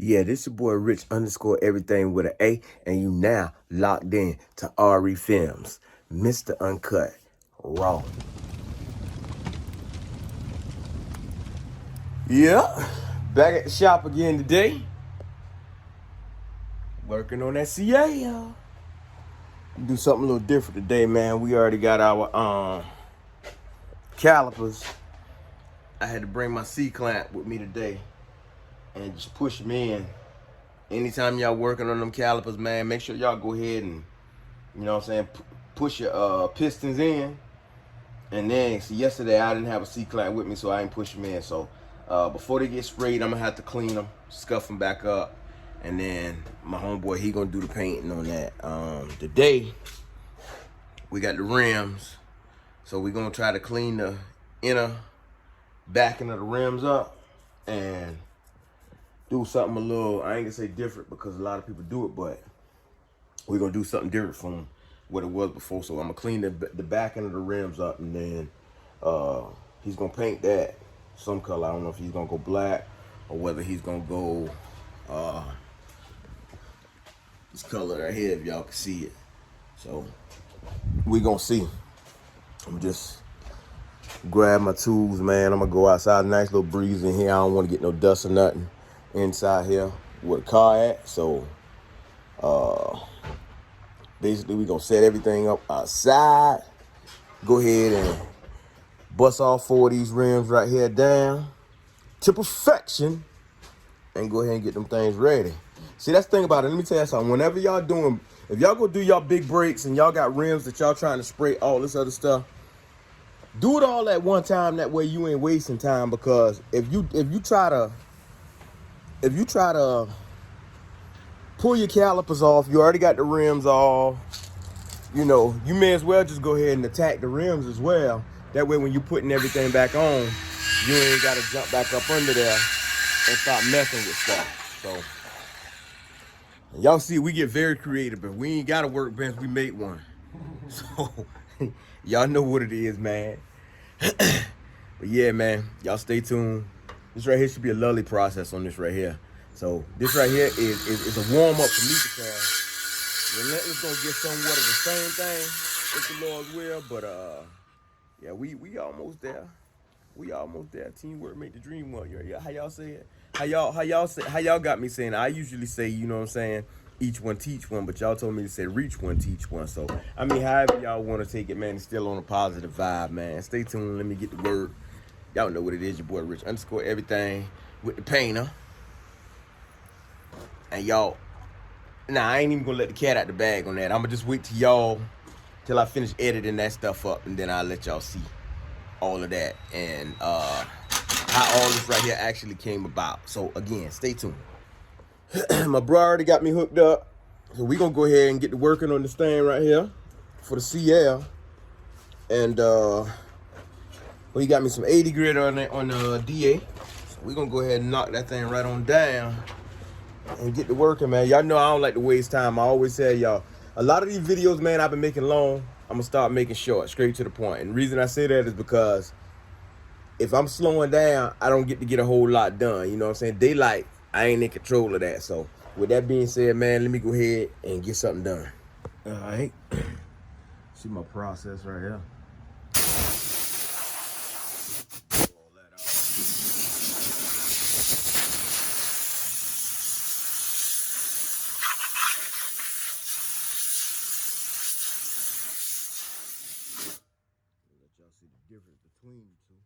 Yeah, this your boy Rich underscore everything with an A, and you now locked in to RE Films, Mr. Uncut, Raw. Yeah, back at the shop again today. Working on that CA, y'all. Do something a little different today, man. We already got our calipers. I had to bring my C-clamp with me today and just push them in. Anytime y'all working on them calipers, man, make sure y'all go ahead and, you know what I'm saying, push your pistons in. And then, see, yesterday I didn't have a C-clamp with me, so I ain't push them in. So before they get sprayed, I'm gonna have to clean them, scuff them back up. And then my homeboy, he gonna do the painting on that. Today, we got the rims. So we gonna try to clean the inner backing of the rims up and do something a little, I ain't gonna say different because a lot of people do it, but we're gonna do something different from what it was before. So I'm gonna clean the backing of the rims up, and then he's gonna paint that some color. I don't know if he's gonna go black or whether he's gonna go this color right here, if y'all can see it. So we gonna see. I'm just grab my tools, man. I'm gonna go outside. Nice little breeze in here. I don't want to get no dust or nothing inside here where the car at. So basically we gonna set everything up outside. Go ahead and bust all 4 of these rims right here down to perfection and go ahead and get them things ready. See, that's the thing about it. Let me tell you something. Whenever y'all doing, if y'all go do y'all big breaks and y'all got rims that y'all trying to spray all this other stuff, do it all at one time. That way you ain't wasting time, because if you try to pull your calipers off, you already got the rims off, you know, you may as well just go ahead and attack the rims as well. That way when you're putting everything back on, you ain't got to jump back up under there and start messing with stuff. So y'all see, we get very creative, but we ain't got a workbench, we made one. So y'all know what it is, man. But yeah, man, y'all stay tuned. This right here should be a lovely process on this right here. So this right here is a warm up for me, because Relentless gonna get somewhat of the same thing if the Lord's will. But yeah, we almost there. We almost there. Teamwork make the dream work. Yeah, how y'all say it? How y'all got me saying? I usually say, you know what I'm saying, each one teach one, but y'all told me to say reach one, teach one. So I mean, however y'all want to take it, man, it's still on a positive vibe, man. Stay tuned. Let me get the word. Y'all know what it is. Your boy Rich underscore everything with the painter. And y'all, nah, I ain't even gonna let the cat out the bag on that. I'm gonna just wait till I finish editing that stuff up, and then I'll let y'all see all of that and how all this right here actually came about. So again, stay tuned. My bro already got me hooked up, so we gonna go ahead and get to working on this thing right here for the CL. And he got me some 80 grit on the DA. So we gonna go ahead and knock that thing right on down and get to working, man. Y'all know I don't like to waste time. I always say, y'all, a lot of these videos, man, I've been making long. I'm gonna start making short, straight to the point. And the reason I say that is because if I'm slowing down, I don't get to get a whole lot done. You know what I'm saying? Daylight, I ain't in control of that. So with that being said, man, let me go ahead and get something done. All right. See my process right here. Y'all see the difference between the two.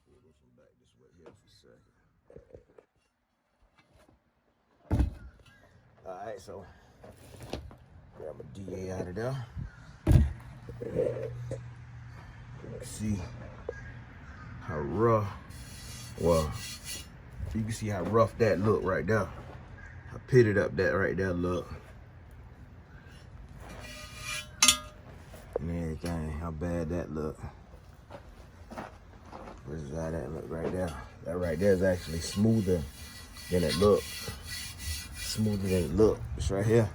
Pull this one back this way here for a second. All right, so grab my DA out of there. You can see how rough, well, you can see how rough that look right there. How pitted up that right there look. And everything, how bad that look. Versus how that look right there. That right there is actually smoother than it look. Smoother than it look. It's right here.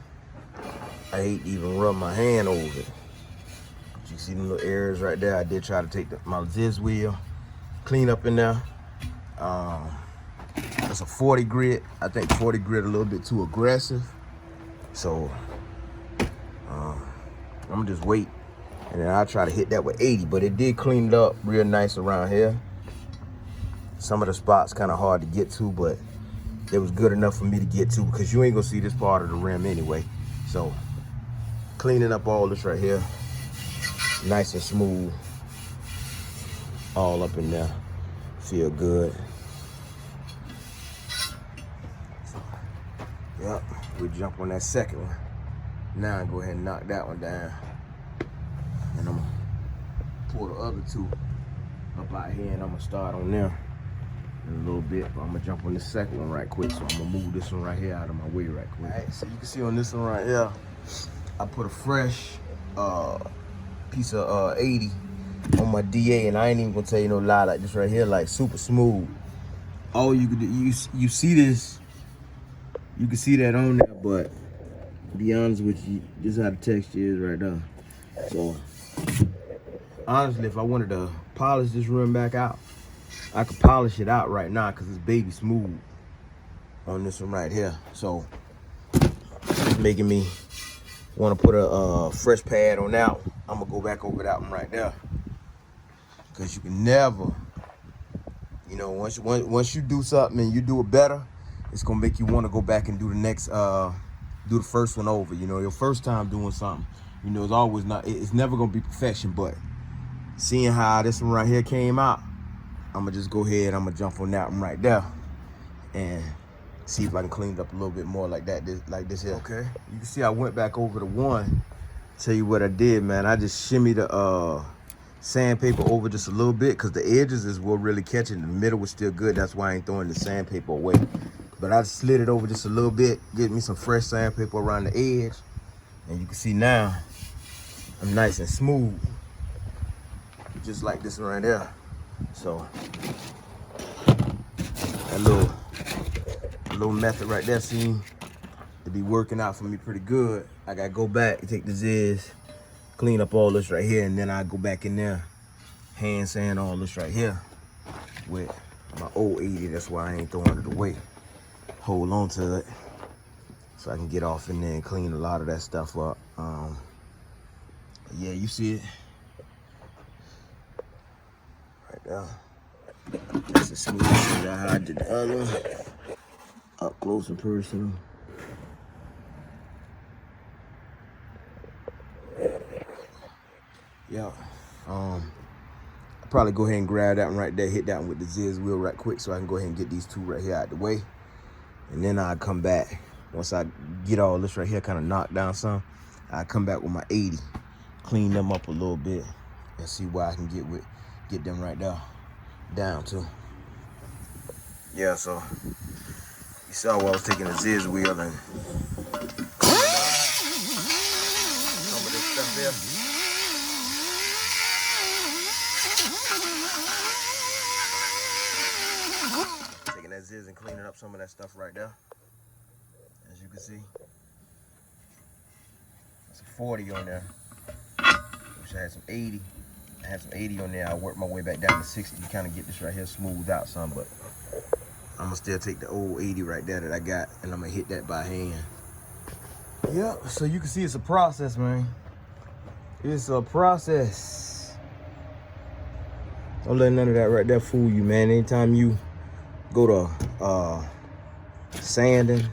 I hate to even rub my hand over it. You see the little areas right there. I did try to take my Ziz wheel, clean up in there. It's a 40 grit. I think 40 grit a little bit too aggressive. So I'm gonna just wait, and then I'll try to hit that with 80. But it did clean it up real nice around here. Some of the spots kind of hard to get to, but it was good enough for me to get to, because you ain't gonna see this part of the rim anyway. So cleaning up all this right here, nice and smooth, all up in there, feel good. So, yep, we jump on that second one. Now I go ahead and knock that one down, and I'm gonna pull the other two up out here, and I'm gonna start on them in a little bit. But I'm gonna jump on this second one right quick, so I'm gonna move this one right here out of my way right quick. All right, so you can see on this one right here, I put a fresh piece of 80 on my DA, and I ain't even gonna tell you no lie, like this right here, like super smooth. All you could do, you see this, you can see that on there, but to be honest with you, this is how the texture is right now. So honestly, if I wanted to polish this rim back out, I could polish it out right now, because it's baby smooth on this one right here. So it's making me want to put a fresh pad on that one. I'm gonna go back over that one right there, because you can never, you know, once you do something and you do it better, it's gonna make you want to go back and do the next do the first one over. You know, your first time doing something, you know, it's never gonna be perfection. But seeing how this one right here came out, I'm gonna just go ahead, I'm gonna jump on that one right there and see if I can clean it up a little bit more like that, like this here. Okay, you can see I went back over the one. Tell you what I did, man. I just shimmied the sandpaper over just a little bit, because the edges is what really catching. The middle was still good. That's why I ain't throwing the sandpaper away. But I just slid it over just a little bit, get me some fresh sandpaper around the edge, and you can see now I'm nice and smooth, just like this one right there. So that little method right there seemed to be working out for me pretty good. I gotta go back and take the Zizz, clean up all this right here, and then I go back in there, hand sand all this right here with my old 80. That's why I ain't throwing it away. Hold on to it so I can get off in there and clean a lot of that stuff up. Yeah, you see it right there. That's the smooth shit. How I did the other one, up close and personal. Yeah, I'll probably go ahead and grab that one right there, hit that one with the Zizz wheel right quick, so I can go ahead and get these two right here out the way. And then I'll come back, once I get all this right here kind of knocked down some, I'll come back with my 80, clean them up a little bit, and see what I can get them right there down to. Yeah, so you saw where I was taking the Zizz wheel and cleaning up some of this stuff there. Taking that Zizz and cleaning up some of that stuff right there. As you can see, it's a 40 on there. Wish I had some 80. I had some 80 on there. I worked my way back down to 60 to kind of get this right here smoothed out some, but I'm gonna still take the old 80 right there that I got, and I'm gonna hit that by hand. Yeah, so you can see it's a process, man. It's a process. Don't let none of that right there fool you, man. Anytime you go to sanding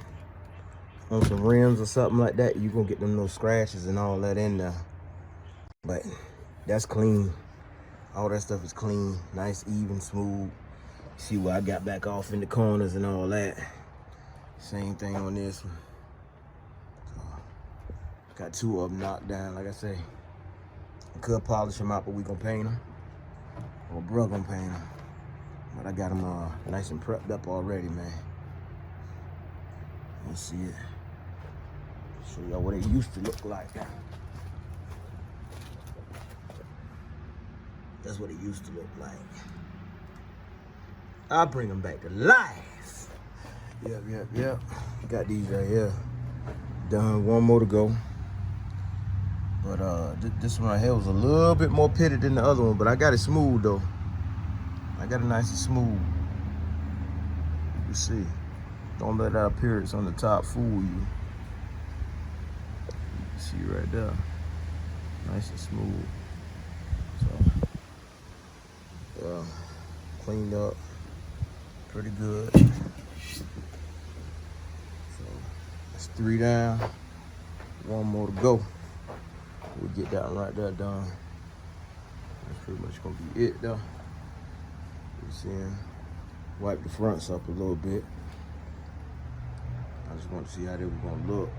on some rims or something like that, you're gonna get them little scratches and all that in there. But that's clean. All that stuff is clean, nice, even, smooth. See where I got back off in the corners and all that. Same thing on this one. So, got two of them knocked down, like I say. I could polish them out, but we gonna paint them. Or bro gonna paint them. But I got them nice and prepped up already, man. Let's see it. Show y'all what it used to look like. That's what it used to look like. I'll bring them back to life. Yep. Got these right here. Done, one more to go. But this one right here was a little bit more pitted than the other one, but I got it smooth though. I got it nice and smooth. You see, don't let that appearance on the top fool you. You see right there, nice and smooth. So, yeah, cleaned up pretty good. So that's 3 down, 1 more to go. We'll get that one right there done. That's pretty much gonna be it though. You see, wipe the fronts up a little bit. I just want to see how they were gonna look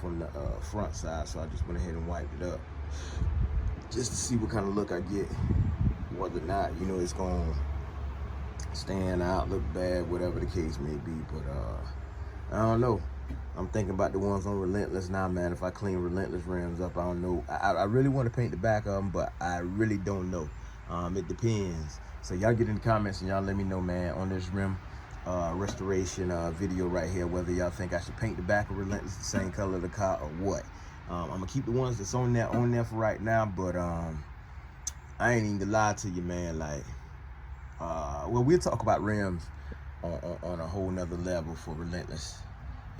from the front side, so I just went ahead and wiped it up just to see what kind of look I get, whether or not, you know, it's gonna stand out, look bad, whatever the case may be. But I don't know. I'm thinking about the ones on Relentless now, man. If I clean Relentless rims up, I don't know. I really want to paint the back of them, but I really don't know. It depends. So y'all get in the comments and y'all let me know, man, on this rim restoration video right here, whether y'all think I should paint the back of Relentless the same color of the car or what. I'm gonna keep the ones that's on there for right now, but I ain't even gonna lie to you, man. Like, well, we'll talk about rims on a whole nother level for Relentless.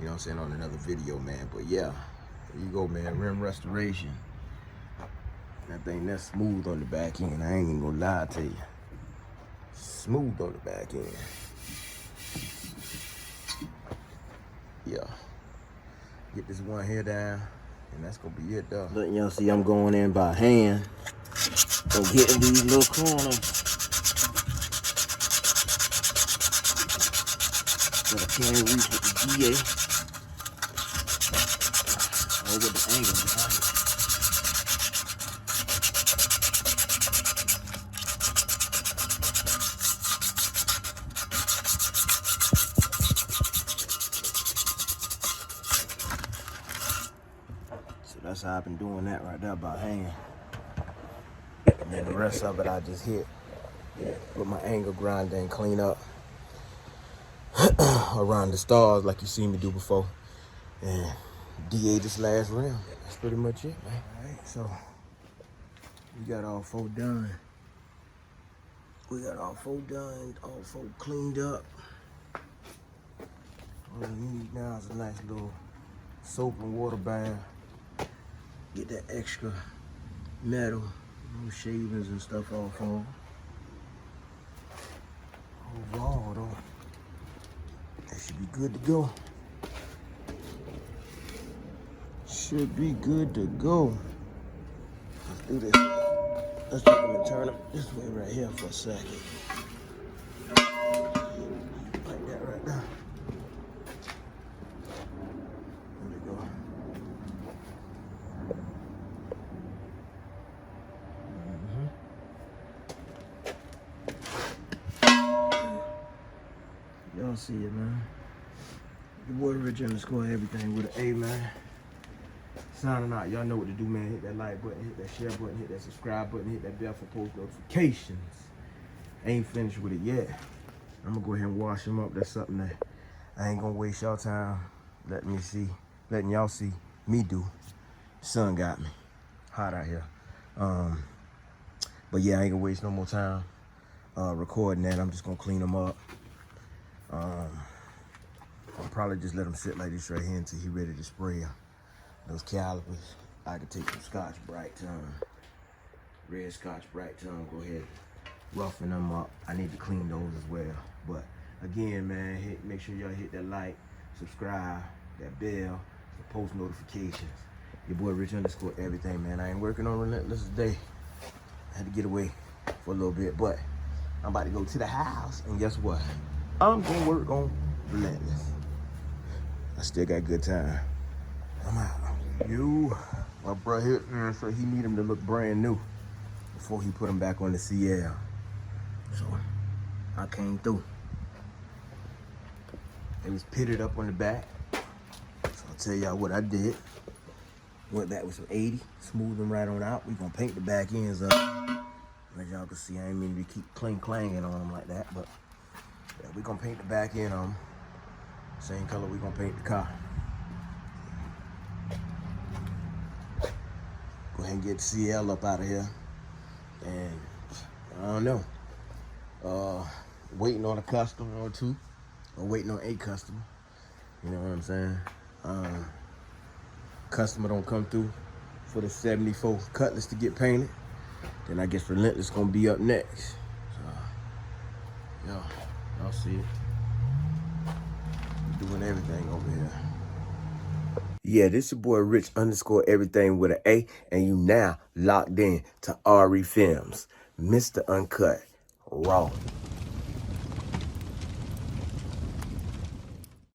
You know what I'm saying, on another video, man. But yeah, there you go, man. Rim restoration. That thing that's smooth on the back end. I ain't even gonna lie to you. Smooth on the back end. Yeah. Get this one here down, and that's gonna be it, though. Letting y'all see I'm going in by hand. So getting these little corners that I can't reach with the GA. Or with the angle behind it. So that's how I've been doing that right there by hand. And then the rest of it I just hit with my angle grinder and clean up around the stars like you seen me do before. And DA this last rim. That's pretty much it, man. Alright, so we got all 4 done. We got all 4 done, all 4 cleaned up. All we need now is a nice little soap and water bath. Get that extra metal, shavings and stuff off on. Overall, though, that should be good to go. Should be good to go. Let's do this. Let's take them and turn them this way right here for a second. Like that right there. There we go. Y'all see it, man. The boy Rich underscore everything with an A, man. Signing out. Y'all know what to do, man. Hit that like button, hit that share button, hit that subscribe button, hit that bell for post notifications. Ain't finished with it yet. I'm gonna go ahead and wash them up. That's something that I ain't gonna waste y'all time letting y'all see me do. Sun got me. Hot out here. But yeah, I ain't gonna waste no more time recording that. I'm just gonna clean them up. I'll probably just let them sit like this right here until he ready to spray them. Those calipers, I could take some Scotch Bright Tongue, red Scotch Bright Tongue, go ahead, roughen them up. I need to clean those as well. But again, man, make sure y'all hit that like, subscribe, that bell, for post notifications. Your boy Rich underscore everything, man. I ain't working on Relentless today. I had to get away for a little bit, but I'm about to go to the house, and guess what? I'm gonna work on Relentless. I still got good time. I'm out. My bro here, so he need him to look brand new before he put him back on the CL. So I came through. It was pitted up on the back. So I'll tell y'all what I did. Went back with some 80, smoothed them right on out. We gonna paint the back ends up. As y'all can see, I ain't mean to keep clanging on them like that, but yeah, we gonna paint the back end on them. Same color we gonna paint the car. Go ahead and get CL up out of here. And I don't know. Waiting on a customer or two. I'm waiting on a customer. You know what I'm saying? Customer don't come through for the 74 Cutlass to get painted. Then I guess Relentless gonna be up next. So, y'all see it. Doing everything over here. Yeah, this your boy Rich _ everything with an A, and you now locked in to RE Films, Mr. Uncut, Raw.